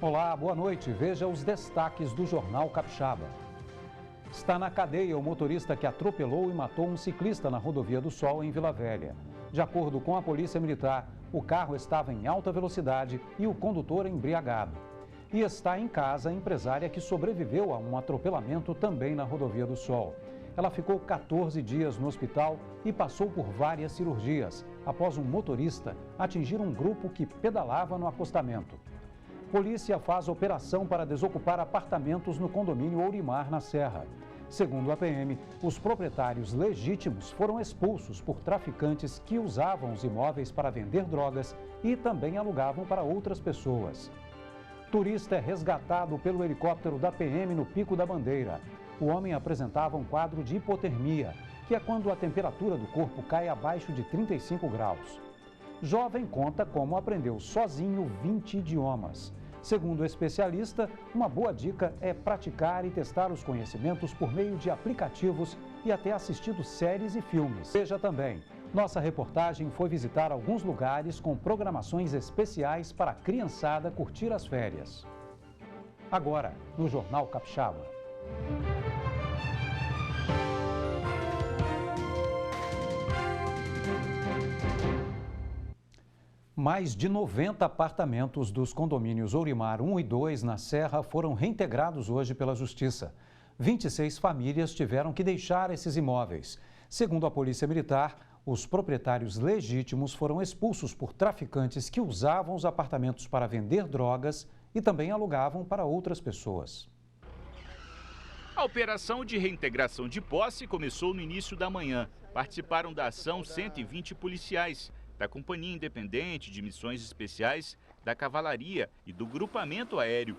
Olá, boa noite. Veja os destaques do Jornal Capixaba. Está na cadeia o motorista que atropelou e matou um ciclista na Rodovia do Sol, em Vila Velha. De acordo com a Polícia Militar, o carro estava em alta velocidade e o condutor embriagado. E está em casa a empresária que sobreviveu a um atropelamento também na Rodovia do Sol. Ela ficou 14 dias no hospital e passou por várias cirurgias, após um motorista atingir um grupo que pedalava no acostamento. Polícia faz operação para desocupar apartamentos no condomínio Ourimar, na Serra. Segundo a PM, os proprietários legítimos foram expulsos por traficantes que usavam os imóveis para vender drogas e também alugavam para outras pessoas. Turista é resgatado pelo helicóptero da PM no Pico da Bandeira. O homem apresentava um quadro de hipotermia, que é quando a temperatura do corpo cai abaixo de 35 graus. Jovem conta como aprendeu sozinho 20 idiomas. Segundo o especialista, uma boa dica é praticar e testar os conhecimentos por meio de aplicativos e até assistindo séries e filmes. Veja também, nossa reportagem foi visitar alguns lugares com programações especiais para a criançada curtir as férias. Agora, no Jornal Capixaba. Mais de 90 apartamentos dos condomínios Ourimar 1 e 2 na Serra foram reintegrados hoje pela Justiça. 26 famílias tiveram que deixar esses imóveis. Segundo a Polícia Militar, os proprietários legítimos foram expulsos por traficantes que usavam os apartamentos para vender drogas e também alugavam para outras pessoas. A operação de reintegração de posse começou no início da manhã. Participaram da ação 120 policiais da Companhia Independente de Missões Especiais, da Cavalaria e do Grupamento Aéreo.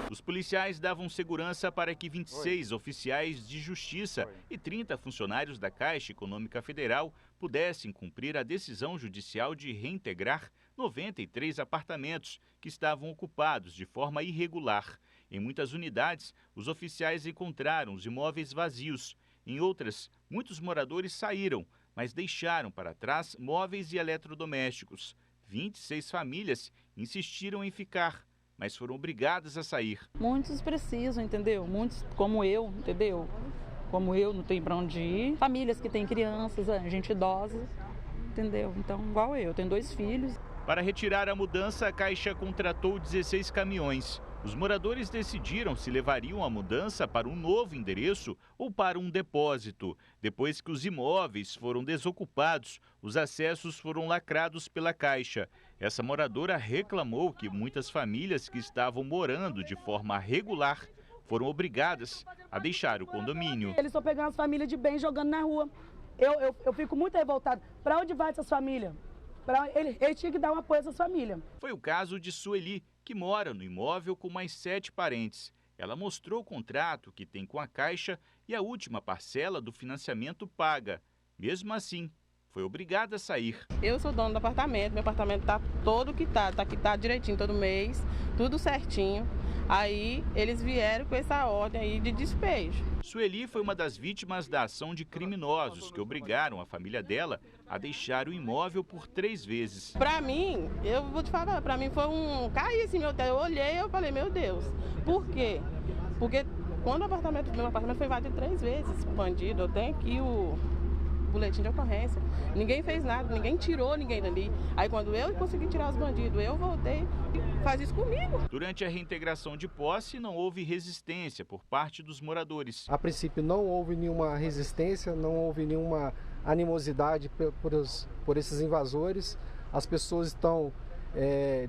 Os policiais davam segurança para que 26 oficiais de justiça e 30 funcionários da Caixa Econômica Federal pudessem cumprir a decisão judicial de reintegrar 93 apartamentos que estavam ocupados de forma irregular. Em muitas unidades, os oficiais encontraram os imóveis vazios. Em outras, muitos moradores saíram, mas deixaram para trás móveis e eletrodomésticos. 26 famílias insistiram em ficar, mas foram obrigadas a sair. Muitos precisam, entendeu? Muitos, como eu, entendeu? Como eu, não tem para onde ir. Famílias que têm crianças, gente idosa, entendeu? Então, igual eu tenho 2 filhos. Para retirar a mudança, a Caixa contratou 16 caminhões. Os moradores decidiram se levariam a mudança para um novo endereço ou para um depósito. Depois que os imóveis foram desocupados, os acessos foram lacrados pela Caixa. Essa moradora reclamou que muitas famílias que estavam morando de forma regular foram obrigadas a deixar o condomínio. Eles estão pegando as famílias de bem e jogando na rua. Eu fico muito revoltado. Para onde vai essas famílias? Ele tinha que dar um apoio a essas famílias. Foi o caso de Sueli, que mora no imóvel com mais 7 parentes. Ela mostrou o contrato que tem com a Caixa e a última parcela do financiamento paga. Mesmo assim, foi obrigada a sair. Eu sou dono do apartamento, meu apartamento está todo quitado, está quitado direitinho todo mês, tudo certinho. Aí eles vieram com essa ordem aí de despejo. Sueli foi uma das vítimas da ação de criminosos que obrigaram a família dela a deixar o imóvel por 3 vezes. Para mim, eu vou te falar, para mim foi cair assim, eu olhei e eu falei, meu Deus, por quê? Porque quando meu apartamento foi invadido 3 vezes, bandido, eu tenho aqui o boletim de ocorrência. Ninguém fez nada, ninguém tirou ninguém dali. Aí quando eu consegui tirar os bandidos, eu voltei e faz isso comigo. Durante a reintegração de posse, não houve resistência por parte dos moradores. A princípio não houve nenhuma resistência, não houve nenhuma animosidade por esses invasores. As pessoas estão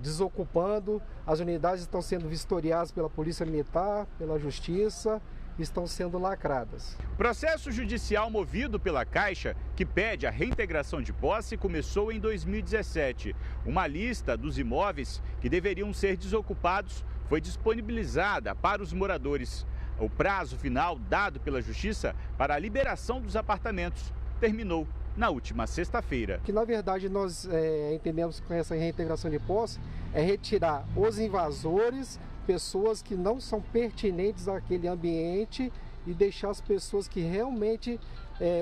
desocupando, as unidades estão sendo vistoriadas pela Polícia Militar, pela Justiça, estão sendo lacradas. Processo judicial movido pela Caixa, que pede a reintegração de posse, começou em 2017. Uma lista dos imóveis que deveriam ser desocupados foi disponibilizada para os moradores. O prazo final dado pela Justiça para a liberação dos apartamentos terminou na última sexta-feira. Que na verdade nós entendemos com essa reintegração de posse é retirar os invasores, pessoas que não são pertinentes àquele ambiente e deixar as pessoas que realmente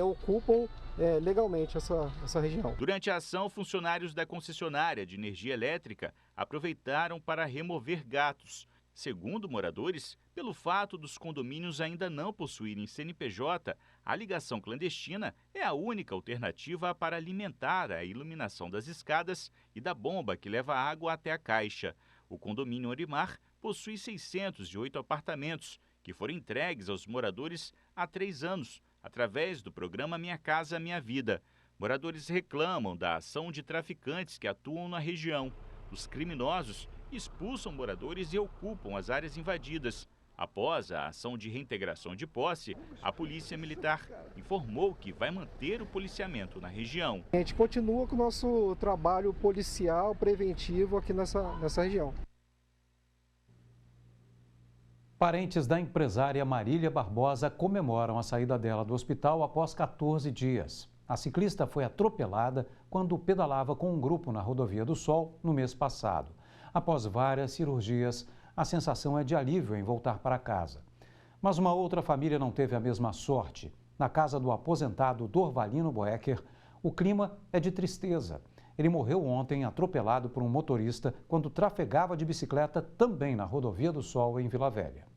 ocupam legalmente essa região. Durante a ação, funcionários da concessionária de energia elétrica aproveitaram para remover gatos. Segundo moradores, pelo fato dos condomínios ainda não possuírem CNPJ, a ligação clandestina é a única alternativa para alimentar a iluminação das escadas e da bomba que leva água até a caixa. O condomínio Orimar possui 608 apartamentos, que foram entregues aos moradores há 3 anos, através do programa Minha Casa Minha Vida. Moradores reclamam da ação de traficantes que atuam na região. Os criminosos expulsam moradores e ocupam as áreas invadidas. Após a ação de reintegração de posse, a Polícia Militar informou que vai manter o policiamento na região. A gente continua com o nosso trabalho policial preventivo aqui nessa região. Parentes da empresária Marília Barbosa comemoram a saída dela do hospital após 14 dias. A ciclista foi atropelada quando pedalava com um grupo na Rodovia do Sol no mês passado. Após várias cirurgias, a sensação é de alívio em voltar para casa. Mas uma outra família não teve a mesma sorte. Na casa do aposentado Dorvalino Boecker, o clima é de tristeza. Ele morreu ontem atropelado por um motorista quando trafegava de bicicleta também na Rodovia do Sol, em Vila Velha.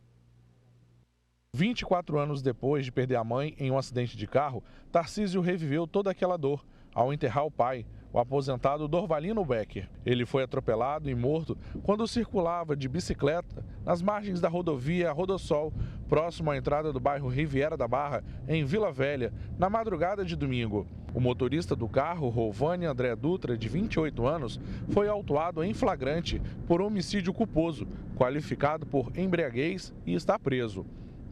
24 anos depois de perder a mãe em um acidente de carro, Tarcísio reviveu toda aquela dor ao enterrar o pai, o aposentado Dorvalino Boecker. Ele foi atropelado e morto quando circulava de bicicleta nas margens da rodovia Rodossol, próximo à entrada do bairro Riviera da Barra, em Vila Velha, na madrugada de domingo. O motorista do carro, Rovani André Dutra, de 28 anos, foi autuado em flagrante por homicídio culposo, qualificado por embriaguez e está preso.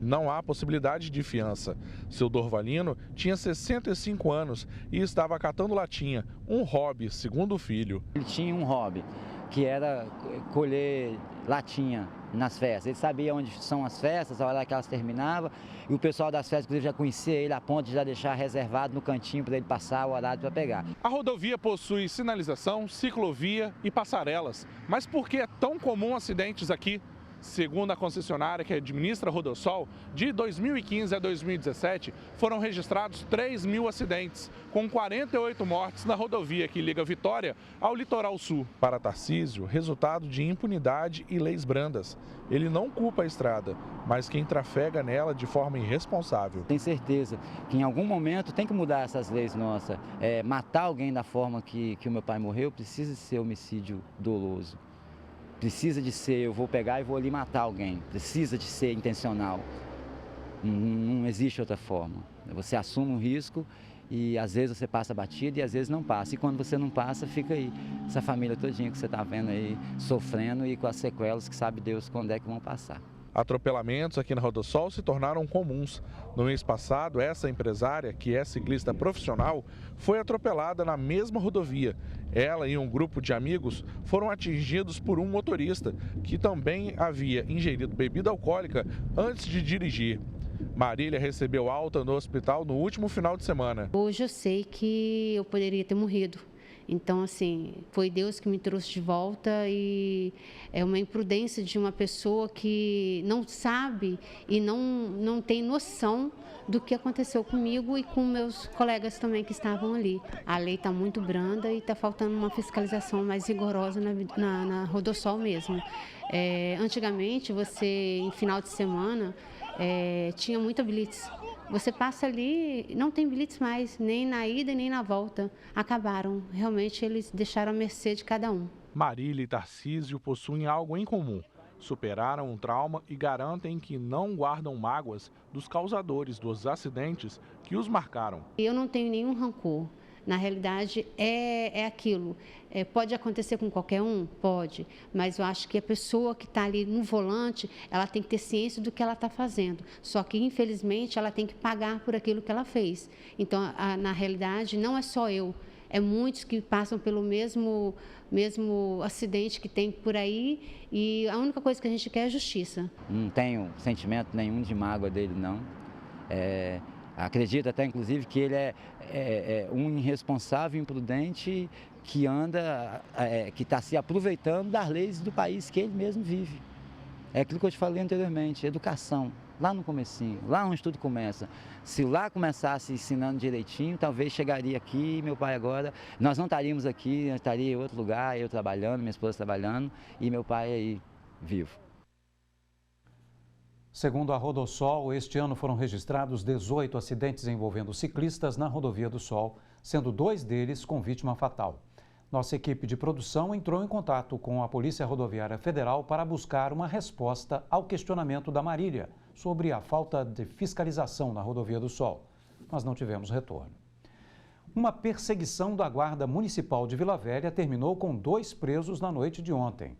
Não há possibilidade de fiança. Seu Dorvalino tinha 65 anos e estava catando latinha, um hobby, segundo o filho. Ele tinha um hobby, que era colher latinha nas festas. Ele sabia onde são as festas, a hora que elas terminavam, e o pessoal das festas, inclusive, já conhecia ele a ponto de já deixar reservado no cantinho para ele passar o horário para pegar. A rodovia possui sinalização, ciclovia e passarelas. Mas por que é tão comum acidentes aqui? Segundo a concessionária que administra a Rodossol, de 2015 a 2017 foram registrados 3.000 acidentes, com 48 mortes na rodovia que liga Vitória ao litoral sul. Para Tarcísio, resultado de impunidade e leis brandas. Ele não culpa a estrada, mas quem trafega nela de forma irresponsável. Tenho certeza que em algum momento tem que mudar essas leis nossas. Matar alguém da forma que o meu pai morreu precisa ser homicídio doloso. Precisa de ser, eu vou pegar e vou ali matar alguém. Precisa de ser intencional. Não existe outra forma. Você assume um risco e às vezes você passa batido e às vezes não passa. E quando você não passa, fica aí essa família todinha que você está vendo aí sofrendo e com as sequelas que sabe Deus quando é que vão passar. Atropelamentos aqui na Rodossol se tornaram comuns. No mês passado, essa empresária, que é ciclista profissional, foi atropelada na mesma rodovia. Ela e um grupo de amigos foram atingidos por um motorista que também havia ingerido bebida alcoólica antes de dirigir. Marília recebeu alta no hospital no último final de semana. Hoje eu sei que eu poderia ter morrido. Então, assim, foi Deus que me trouxe de volta e é uma imprudência de uma pessoa que não sabe e não tem noção do que aconteceu comigo e com meus colegas também que estavam ali. A lei está muito branda e está faltando uma fiscalização mais rigorosa na Rodossol mesmo. Antigamente, você, em final de semana, tinha muita blitz. Você passa ali, não tem blitz mais, nem na ida nem na volta. Acabaram. Realmente, eles deixaram a mercê de cada um. Marília e Tarcísio possuem algo em comum. Superaram um trauma e garantem que não guardam mágoas dos causadores dos acidentes que os marcaram. Eu não tenho nenhum rancor. Na realidade, é aquilo. Pode acontecer com qualquer um? Pode. Mas eu acho que a pessoa que está ali no volante, ela tem que ter ciência do que ela está fazendo. Só que, infelizmente, ela tem que pagar por aquilo que ela fez. Então, na realidade, não é só eu. É muitos que passam pelo mesmo acidente que tem por aí. E a única coisa que a gente quer é justiça. Não tenho sentimento nenhum de mágoa dele, não. Acredito até, inclusive, que ele é um irresponsável, imprudente, que anda, que está se aproveitando das leis do país que ele mesmo vive. É aquilo que eu te falei anteriormente, educação, lá no comecinho, lá onde tudo começa. Se lá começasse ensinando direitinho, talvez chegaria aqui, meu pai agora, nós não estaríamos aqui, nós estaríamos em outro lugar, eu trabalhando, minha esposa trabalhando e meu pai aí vivo. Segundo a Rodossol, este ano foram registrados 18 acidentes envolvendo ciclistas na Rodovia do Sol, sendo 2 deles com vítima fatal. Nossa equipe de produção entrou em contato com a Polícia Rodoviária Federal para buscar uma resposta ao questionamento da Marília sobre a falta de fiscalização na Rodovia do Sol, mas não tivemos retorno. Uma perseguição da Guarda Municipal de Vila Velha terminou com 2 presos na noite de ontem.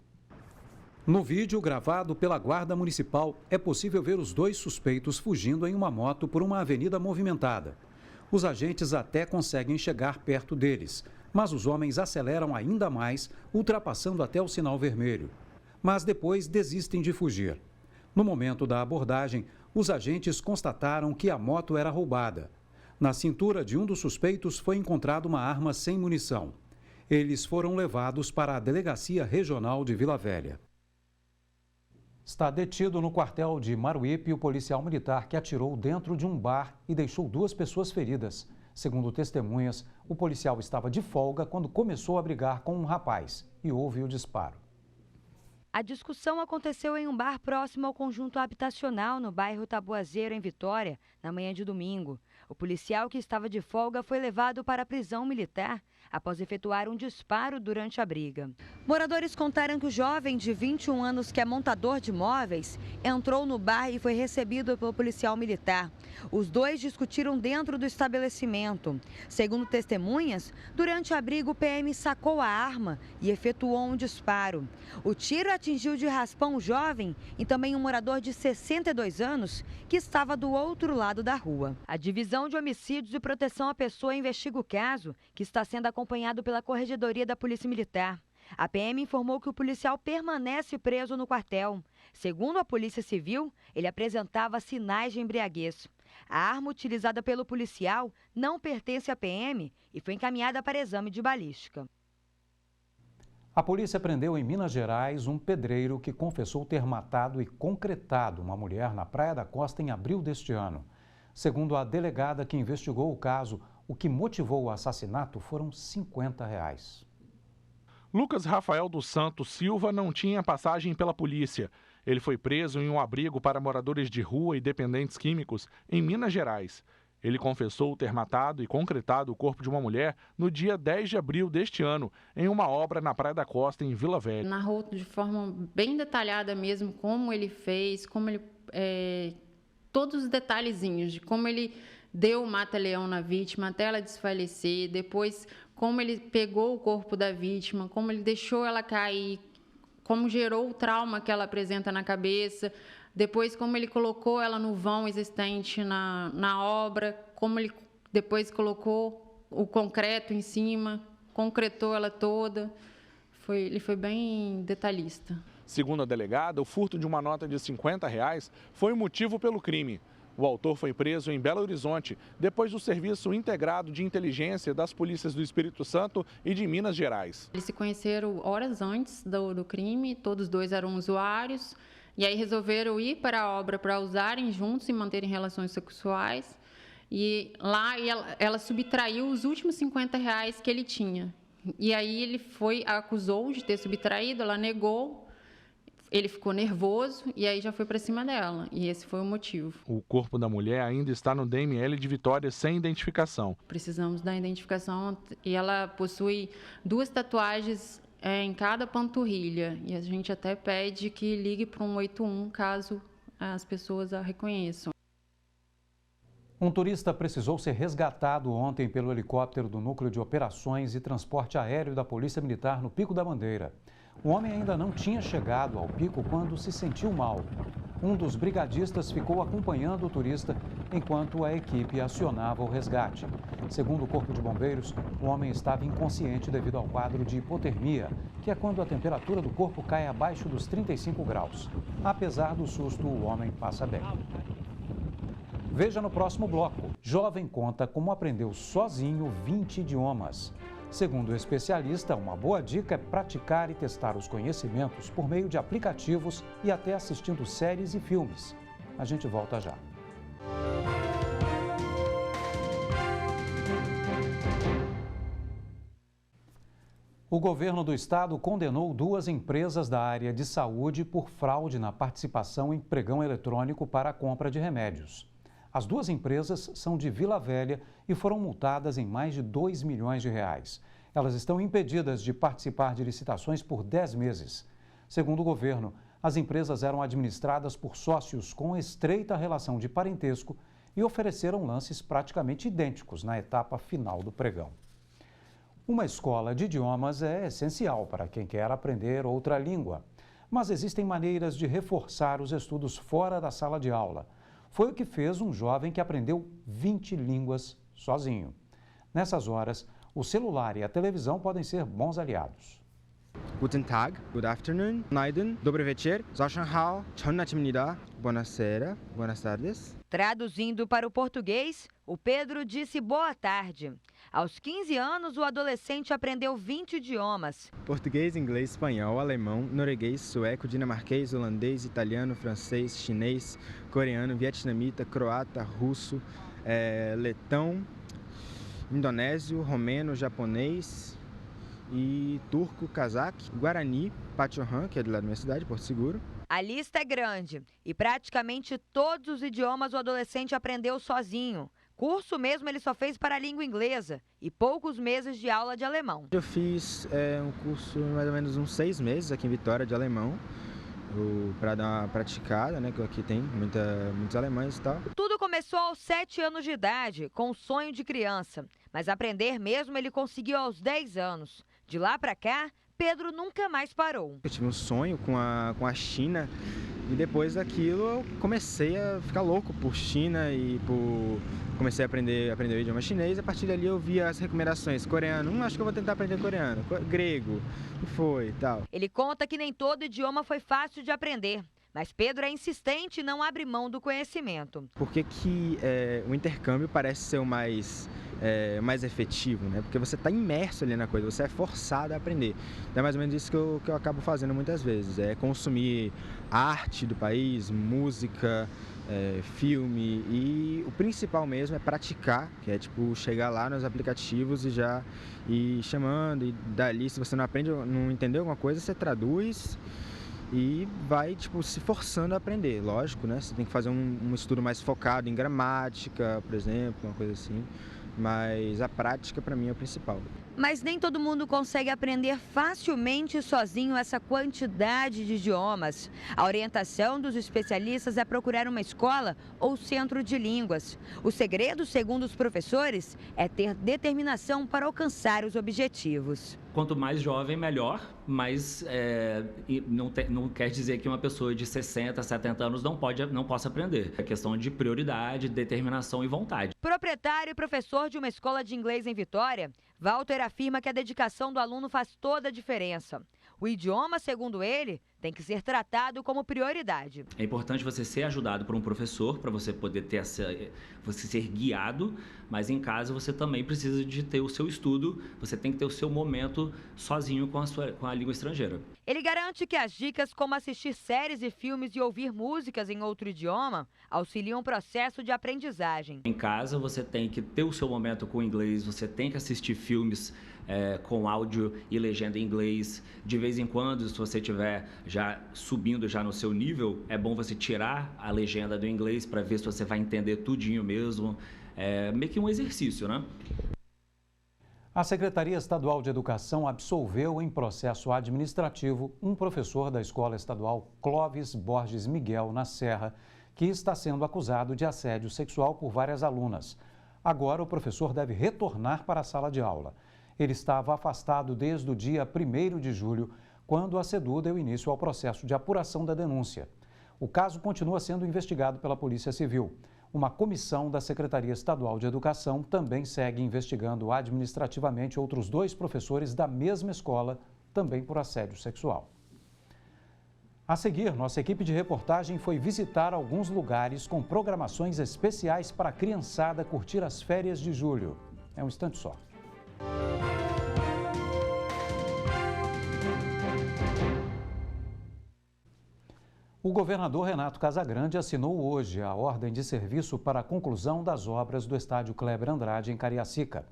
No vídeo gravado pela Guarda Municipal, é possível ver os 2 suspeitos fugindo em uma moto por uma avenida movimentada. Os agentes até conseguem chegar perto deles, mas os homens aceleram ainda mais, ultrapassando até o sinal vermelho. Mas depois desistem de fugir. No momento da abordagem, os agentes constataram que a moto era roubada. Na cintura de um dos suspeitos foi encontrada uma arma sem munição. Eles foram levados para a Delegacia Regional de Vila Velha. Está detido no quartel de Maruípe o policial militar que atirou dentro de um bar e deixou 2 pessoas feridas. Segundo testemunhas, o policial estava de folga quando começou a brigar com um rapaz e houve o disparo. A discussão aconteceu em um bar próximo ao conjunto habitacional no bairro Taboazeiro, em Vitória, na manhã de domingo. O policial que estava de folga foi levado para a prisão militar após efetuar um disparo durante a briga. Moradores contaram que o jovem de 21 anos, que é montador de móveis, entrou no bar e foi recebido pelo policial militar. Os 2 discutiram dentro do estabelecimento. Segundo testemunhas, durante a briga o PM sacou a arma e efetuou um disparo. O tiro atingiu de raspão o jovem e também um morador de 62 anos que estava do outro lado da rua. A Divisão de Homicídios e Proteção à Pessoa investiga o caso, que está sendo acompanhado pela Corregedoria da Polícia Militar. A PM informou que o policial permanece preso no quartel. Segundo a Polícia Civil, ele apresentava sinais de embriaguez. A arma utilizada pelo policial não pertence à PM e foi encaminhada para exame de balística. A polícia prendeu em Minas Gerais um pedreiro que confessou ter matado e concretado uma mulher na Praia da Costa em abril deste ano. Segundo a delegada que investigou o caso, o que motivou o assassinato foram R$50. Lucas Rafael dos Santos Silva não tinha passagem pela polícia. Ele foi preso em um abrigo para moradores de rua e dependentes químicos em Minas Gerais. Ele confessou ter matado e concretado o corpo de uma mulher no dia 10 de abril deste ano, em uma obra na Praia da Costa, em Vila Velha. Narrou de forma bem detalhada mesmo como ele fez, como ele todos os detalhezinhos de como ele deu o mata-leão na vítima até ela desfalecer, depois como ele pegou o corpo da vítima, como ele deixou ela cair, como gerou o trauma que ela apresenta na cabeça, depois como ele colocou ela no vão existente na obra, como ele depois colocou o concreto em cima, concretou ela toda. Ele foi bem detalhista. Segundo a delegada, o furto de uma nota de R$50 foi o motivo pelo crime. O autor foi preso em Belo Horizonte, depois do serviço integrado de inteligência das polícias do Espírito Santo e de Minas Gerais. Eles se conheceram horas antes do crime, todos 2 eram usuários, e aí resolveram ir para a obra para usarem juntos e manterem relações sexuais. E lá ela subtraiu os últimos R$50 que ele tinha. E aí ele acusou de ter subtraído, ela negou. Ele ficou nervoso e aí já foi para cima dela. E esse foi o motivo. O corpo da mulher ainda está no DML de Vitória sem identificação. Precisamos da identificação e ela possui 2 tatuagens em cada panturrilha. E a gente até pede que ligue para um 181 caso as pessoas a reconheçam. Um turista precisou ser resgatado ontem pelo helicóptero do Núcleo de Operações e Transporte Aéreo da Polícia Militar no Pico da Bandeira. O homem ainda não tinha chegado ao pico quando se sentiu mal. Um dos brigadistas ficou acompanhando o turista enquanto a equipe acionava o resgate. Segundo o Corpo de Bombeiros, o homem estava inconsciente devido ao quadro de hipotermia, que é quando a temperatura do corpo cai abaixo dos 35 graus. Apesar do susto, o homem passa bem. Veja no próximo bloco. Jovem conta como aprendeu sozinho 20 idiomas. Segundo o especialista, uma boa dica é praticar e testar os conhecimentos por meio de aplicativos e até assistindo séries e filmes. A gente volta já. O governo do estado condenou 2 empresas da área de saúde por fraude na participação em pregão eletrônico para a compra de remédios. As 2 empresas são de Vila Velha e foram multadas em mais de R$2 milhões. Elas estão impedidas de participar de licitações por 10 meses. Segundo o governo, as empresas eram administradas por sócios com estreita relação de parentesco e ofereceram lances praticamente idênticos na etapa final do pregão. Uma escola de idiomas é essencial para quem quer aprender outra língua, mas existem maneiras de reforçar os estudos fora da sala de aula. Foi o que fez um jovem que aprendeu 20 línguas sozinho. Nessas horas, o celular e a televisão podem ser bons aliados. Guten Tag, good afternoon, Naiden, Dobry Вечер, Zashanhao, Chonnachimnida, Buonasera, Buenas tardes. Traduzindo para o português, o Pedro disse boa tarde. Aos 15 anos, o adolescente aprendeu 20 idiomas. Português, inglês, espanhol, alemão, norueguês, sueco, dinamarquês, holandês, italiano, francês, chinês, coreano, vietnamita, croata, russo, letão, indonésio, romeno, japonês e turco, cazaque, guarani, Pachohan, que é do lado da minha cidade, Porto Seguro. A lista é grande e praticamente todos os idiomas o adolescente aprendeu sozinho. Curso mesmo ele só fez para a língua inglesa e poucos meses de aula de alemão. Eu fiz um curso mais ou menos uns 6 meses aqui em Vitória de alemão, para dar uma praticada, né, que aqui tem muitos alemães e tal. Tudo começou aos 7 anos de idade, com um sonho de criança, mas aprender mesmo ele conseguiu aos 10 anos. De lá para cá, Pedro nunca mais parou. Eu tive um sonho com a China e depois daquilo eu comecei a ficar louco por China e comecei a aprender o idioma chinês. A partir dali eu via as recomendações: coreano, acho que eu vou tentar aprender coreano, grego, e foi e tal. Ele conta que nem todo idioma foi fácil de aprender, mas Pedro é insistente e não abre mão do conhecimento. Por que o intercâmbio parece ser o mais efetivo, né? Porque você está imerso ali na coisa, você é forçado a aprender. É mais ou menos isso que eu acabo fazendo muitas vezes, é consumir arte do país, música, filme, e o principal mesmo é praticar, que é tipo chegar lá nos aplicativos e já ir chamando, e dali, se você não aprende, não entendeu alguma coisa, você traduz e vai se forçando a aprender, lógico, né? Você tem que fazer um estudo mais focado em gramática, por exemplo, uma coisa assim. Mas a prática para mim é o principal. Mas nem todo mundo consegue aprender facilmente sozinho essa quantidade de idiomas. A orientação dos especialistas é procurar uma escola ou centro de línguas. O segredo, segundo os professores, é ter determinação para alcançar os objetivos. Quanto mais jovem, melhor, mas não quer dizer que uma pessoa de 60, 70 anos não possa aprender. É questão de prioridade, determinação e vontade. Proprietário e professor de uma escola de inglês em Vitória, Walter afirma que a dedicação do aluno faz toda a diferença. O idioma, segundo ele, tem que ser tratado como prioridade. É importante você ser ajudado por um professor para você poder você ser guiado, mas em casa você também precisa de ter o seu estudo, você tem que ter o seu momento sozinho com a língua estrangeira. Ele garante que as dicas como assistir séries e filmes e ouvir músicas em outro idioma auxiliam o processo de aprendizagem. Em casa você tem que ter o seu momento com o inglês, você tem que assistir filmes com áudio e legenda em inglês. De vez em quando, se você estiver já subindo já no seu nível, é bom você tirar a legenda do inglês para ver se você vai entender tudinho mesmo. É meio que um exercício, né? A Secretaria Estadual de Educação absolveu em processo administrativo um professor da Escola Estadual Clóvis Borges Miguel, na Serra, que está sendo acusado de assédio sexual por várias alunas. Agora, o professor deve retornar para a sala de aula. Ele estava afastado desde o dia 1º de julho, quando a SEDU deu início ao processo de apuração da denúncia. O caso continua sendo investigado pela Polícia Civil. Uma comissão da Secretaria Estadual de Educação também segue investigando administrativamente outros 2 professores da mesma escola, também por assédio sexual. A seguir, nossa equipe de reportagem foi visitar alguns lugares com programações especiais para a criançada curtir as férias de julho. É um instante só. O governador Renato Casagrande assinou hoje a ordem de serviço para a conclusão das obras do estádio Kleber Andrade, em Cariacica.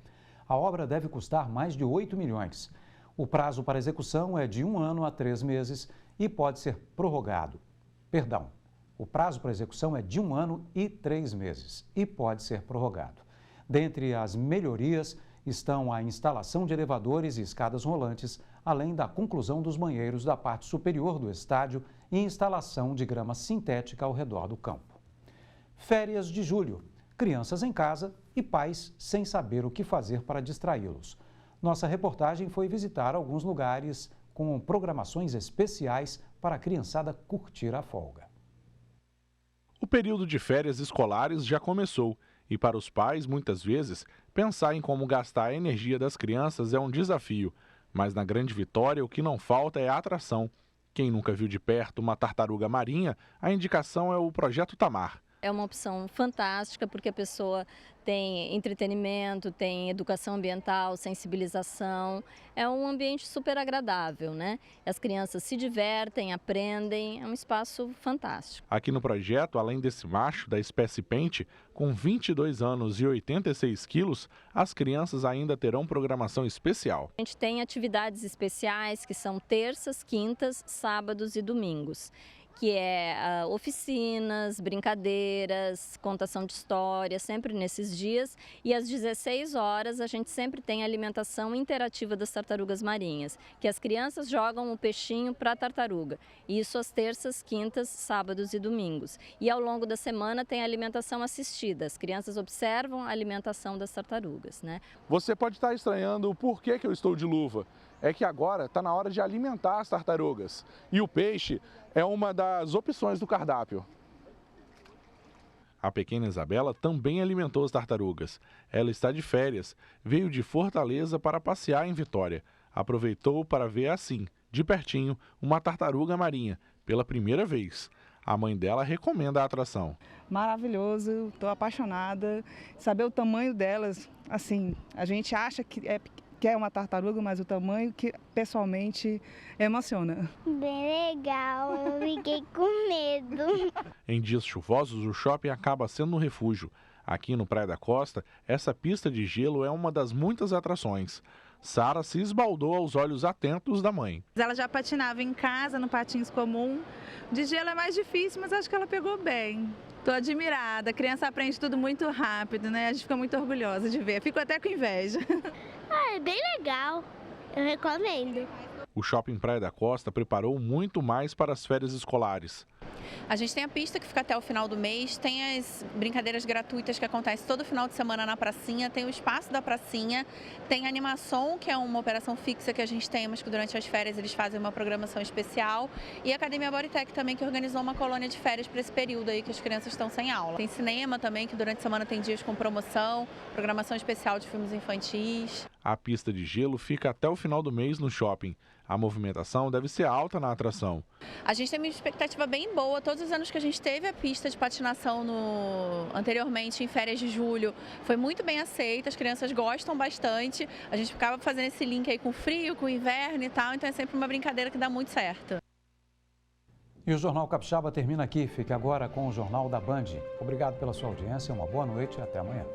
A obra deve custar mais de 8 milhões. O prazo para execução é de 1 ano a 3 meses e pode ser prorrogado. O prazo para execução é de 1 ano e 3 meses e pode ser prorrogado. Dentre as melhorias estão a instalação de elevadores e escadas rolantes, além da conclusão dos banheiros da parte superior do estádio e instalação de grama sintética ao redor do campo. Férias de julho. Crianças em casa e pais sem saber o que fazer para distraí-los. Nossa reportagem foi visitar alguns lugares com programações especiais para a criançada curtir a folga. O período de férias escolares já começou e para os pais, muitas vezes, pensar em como gastar a energia das crianças é um desafio. Mas na Grande Vitória o que não falta é a atração. Quem nunca viu de perto uma tartaruga marinha, a indicação é o Projeto Tamar. É uma opção fantástica porque a pessoa tem entretenimento, tem educação ambiental, sensibilização. É um ambiente super agradável, né? As crianças se divertem, aprendem, é um espaço fantástico. Aqui no projeto, além desse macho da espécie pente, com 22 anos e 86 quilos, as crianças ainda terão programação especial. A gente tem atividades especiais que são terças, quintas, sábados e domingos, que é oficinas, brincadeiras, contação de histórias, sempre nesses dias. E às 16 horas a gente sempre tem a alimentação interativa das tartarugas marinhas, que as crianças jogam o peixinho para a tartaruga. Isso às terças, quintas, sábados e domingos. E ao longo da semana tem a alimentação assistida. As crianças observam a alimentação das tartarugas, né? Você pode estar estranhando o porquê que eu estou de luva. É que agora está na hora de alimentar as tartarugas. E o peixe é uma das opções do cardápio. A pequena Isabela também alimentou as tartarugas. Ela está de férias, veio de Fortaleza para passear em Vitória. Aproveitou para ver assim, de pertinho, uma tartaruga marinha, pela primeira vez. A mãe dela recomenda a atração. Maravilhoso, estou apaixonada. Saber o tamanho delas, assim, a gente acha que é uma tartaruga, mas o tamanho que pessoalmente emociona. Bem legal, eu fiquei com medo. Em dias chuvosos, o shopping acaba sendo um refúgio. Aqui no Praia da Costa, essa pista de gelo é uma das muitas atrações. Sara se esbaldou aos olhos atentos da mãe. Ela já patinava em casa, no patins comum. De gelo é mais difícil, mas acho que ela pegou bem. Estou admirada, a criança aprende tudo muito rápido, né? A gente fica muito orgulhosa de ver, fico até com inveja. É bem legal, eu recomendo. O Shopping Praia da Costa preparou muito mais para as férias escolares. A gente tem a pista que fica até o final do mês, tem as brincadeiras gratuitas que acontecem todo final de semana na pracinha, tem o espaço da pracinha, tem a animação, que é uma operação fixa que a gente tem, mas que durante as férias eles fazem uma programação especial, e a Academia Bodytech também, que organizou uma colônia de férias para esse período aí que as crianças estão sem aula. Tem cinema também, que durante a semana tem dias com promoção, programação especial de filmes infantis. A pista de gelo fica até o final do mês no shopping. A movimentação deve ser alta na atração. A gente tem uma expectativa bem boa. Todos os anos que a gente teve a pista de patinação anteriormente, em férias de julho, foi muito bem aceita. As crianças gostam bastante. A gente ficava fazendo esse link aí com frio, com inverno e tal. Então é sempre uma brincadeira que dá muito certo. E o Jornal Capixaba termina aqui. Fique agora com o Jornal da Band. Obrigado pela sua audiência, uma boa noite e até amanhã.